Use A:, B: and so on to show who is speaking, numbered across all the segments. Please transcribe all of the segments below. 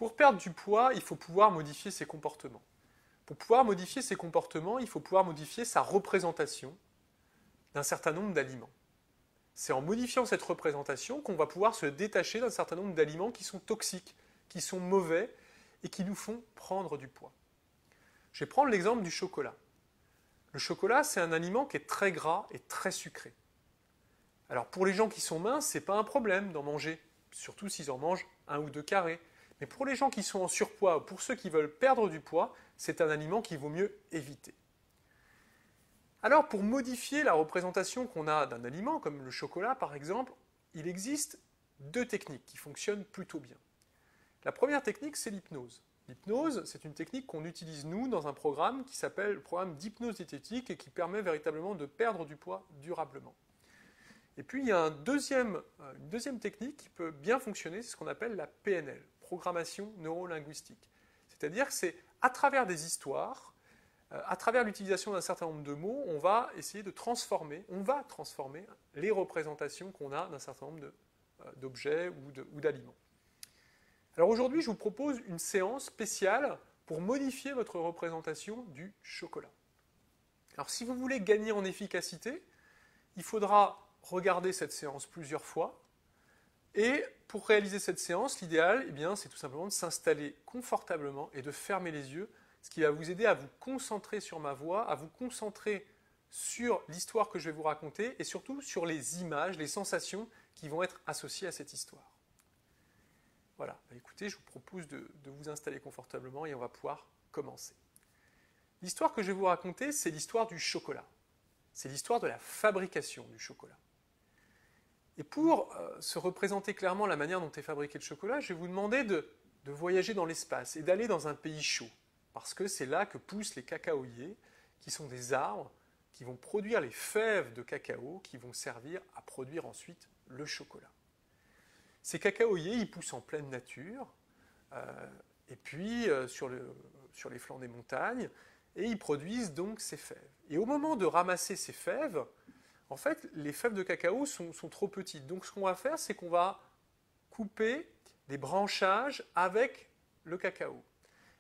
A: Pour perdre du poids, il faut pouvoir modifier ses comportements. Pour pouvoir modifier ses comportements, il faut pouvoir modifier sa représentation d'un certain nombre d'aliments. C'est en modifiant cette représentation qu'on va pouvoir se détacher d'un certain nombre d'aliments qui sont toxiques, qui sont mauvais et qui nous font prendre du poids. Je vais prendre l'exemple du chocolat. Le chocolat, c'est un aliment qui est très gras et très sucré. Alors pour les gens qui sont minces, ce n'est pas un problème d'en manger, surtout s'ils en mangent 1 ou 2 carrés. Mais pour les gens qui sont en surpoids ou pour ceux qui veulent perdre du poids, c'est un aliment qu'il vaut mieux éviter. Alors pour modifier la représentation qu'on a d'un aliment, comme le chocolat par exemple, il existe 2 techniques qui fonctionnent plutôt bien. La première technique, c'est l'hypnose. L'hypnose, c'est une technique qu'on utilise nous dans un programme qui s'appelle le programme d'hypnose diététique et qui permet véritablement de perdre du poids durablement. Et puis il y a une deuxième technique qui peut bien fonctionner, c'est ce qu'on appelle la PNL, programmation neurolinguistique. C'est-à-dire que c'est à travers des histoires, à travers l'utilisation d'un certain nombre de mots, on va essayer de transformer, les représentations qu'on a d'un certain nombre d'objets ou d'aliments. Alors aujourd'hui, je vous propose une séance spéciale pour modifier votre représentation du chocolat. Alors si vous voulez gagner en efficacité, il faudra regarder cette séance plusieurs fois. Et pour réaliser cette séance, l'idéal, c'est tout simplement de s'installer confortablement et de fermer les yeux, ce qui va vous aider à vous concentrer sur ma voix, à vous concentrer sur l'histoire que je vais vous raconter et surtout sur les images, les sensations qui vont être associées à cette histoire. Voilà, écoutez, je vous propose de vous installer confortablement et on va pouvoir commencer. L'histoire que je vais vous raconter, c'est l'histoire du chocolat. C'est l'histoire de la fabrication du chocolat. Et pour se représenter clairement la manière dont est fabriqué le chocolat, je vais vous demander de voyager dans l'espace et d'aller dans un pays chaud. Parce que c'est là que poussent les cacaoyers, qui sont des arbres qui vont produire les fèves de cacao qui vont servir à produire ensuite le chocolat. Ces cacaoyers, ils poussent en pleine nature, et puis sur les flancs des montagnes, et ils produisent donc ces fèves. Et au moment de ramasser ces fèves, en fait, les fèves de cacao sont trop petites. Donc ce qu'on va faire, c'est qu'on va couper des branchages avec le cacao.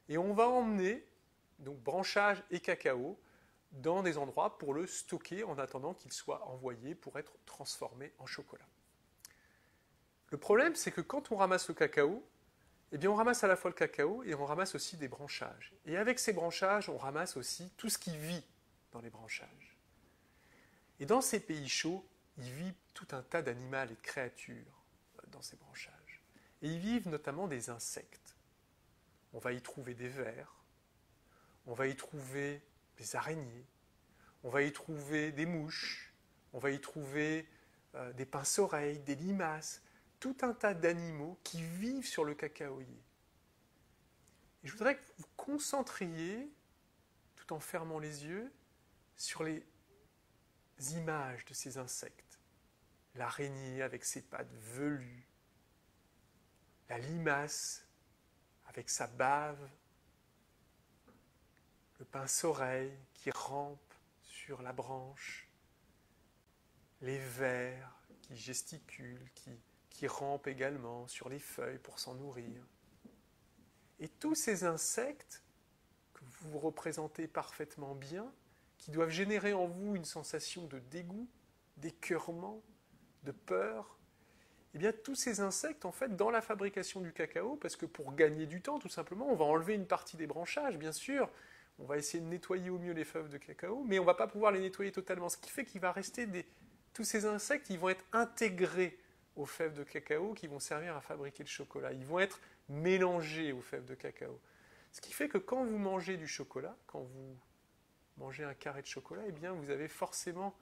A: Et on va emmener donc branchages et cacao dans des endroits pour le stocker en attendant qu'il soit envoyé pour être transformé en chocolat. Le problème, c'est que quand on ramasse le cacao, on ramasse à la fois le cacao et on ramasse aussi des branchages. Et avec ces branchages, on ramasse aussi tout ce qui vit dans les branchages. Et dans ces pays chauds, il vit tout un tas d'animaux et de créatures dans ces branchages. Et ils vivent notamment des insectes. On va y trouver des vers, on va y trouver des araignées, on va y trouver des mouches, on va y trouver des pince-oreilles, des limaces, tout un tas d'animaux qui vivent sur le cacaoyer. Et je voudrais que vous vous concentriez, tout en fermant les yeux, sur les images de ces insectes. L'araignée avec ses pattes velues, la limace avec sa bave, le pince-oreille qui rampe sur la branche, les vers qui gesticulent, qui rampent également sur les feuilles pour s'en nourrir. Et tous ces insectes que vous représentez parfaitement bien, qui doivent générer en vous une sensation de dégoût, d'écœurement, de peur, tous ces insectes, en fait, dans la fabrication du cacao, parce que pour gagner du temps, tout simplement, on va enlever une partie des branchages, bien sûr, on va essayer de nettoyer au mieux les fèves de cacao, mais on ne va pas pouvoir les nettoyer totalement, ce qui fait qu'il va rester tous ces insectes, ils vont être intégrés aux fèves de cacao qui vont servir à fabriquer le chocolat. Ils vont être mélangés aux fèves de cacao. Ce qui fait que quand vous mangez du chocolat, quand vous mangez un carré de chocolat, vous avez forcément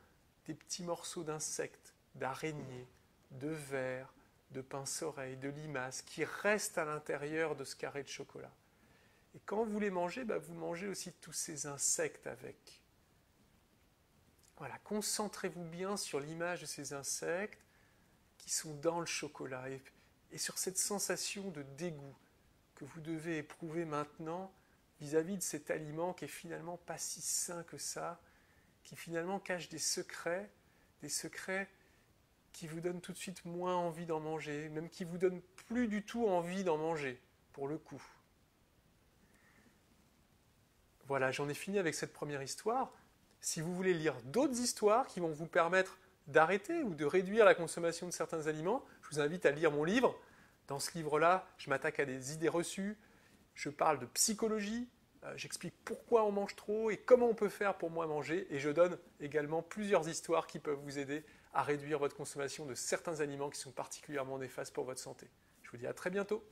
A: des petits morceaux d'insectes, d'araignées, de vers, de pince-oreilles, de limaces qui restent à l'intérieur de ce carré de chocolat. Et quand vous les mangez, vous mangez aussi tous ces insectes avec. Voilà, concentrez-vous bien sur l'image de ces insectes qui sont dans le chocolat et sur cette sensation de dégoût que vous devez éprouver maintenant vis-à-vis de cet aliment qui est finalement pas si sain que ça, qui finalement cache des secrets qui vous donnent tout de suite moins envie d'en manger, même qui vous donnent plus du tout envie d'en manger, pour le coup. Voilà, j'en ai fini avec cette première histoire. Si vous voulez lire d'autres histoires qui vont vous permettre d'arrêter ou de réduire la consommation de certains aliments, je vous invite à lire mon livre. Dans ce livre-là, je m'attaque à des idées reçues, je parle de psychologie, j'explique pourquoi on mange trop et comment on peut faire pour moins manger, et je donne également plusieurs histoires qui peuvent vous aider à réduire votre consommation de certains aliments qui sont particulièrement néfastes pour votre santé. Je vous dis à très bientôt.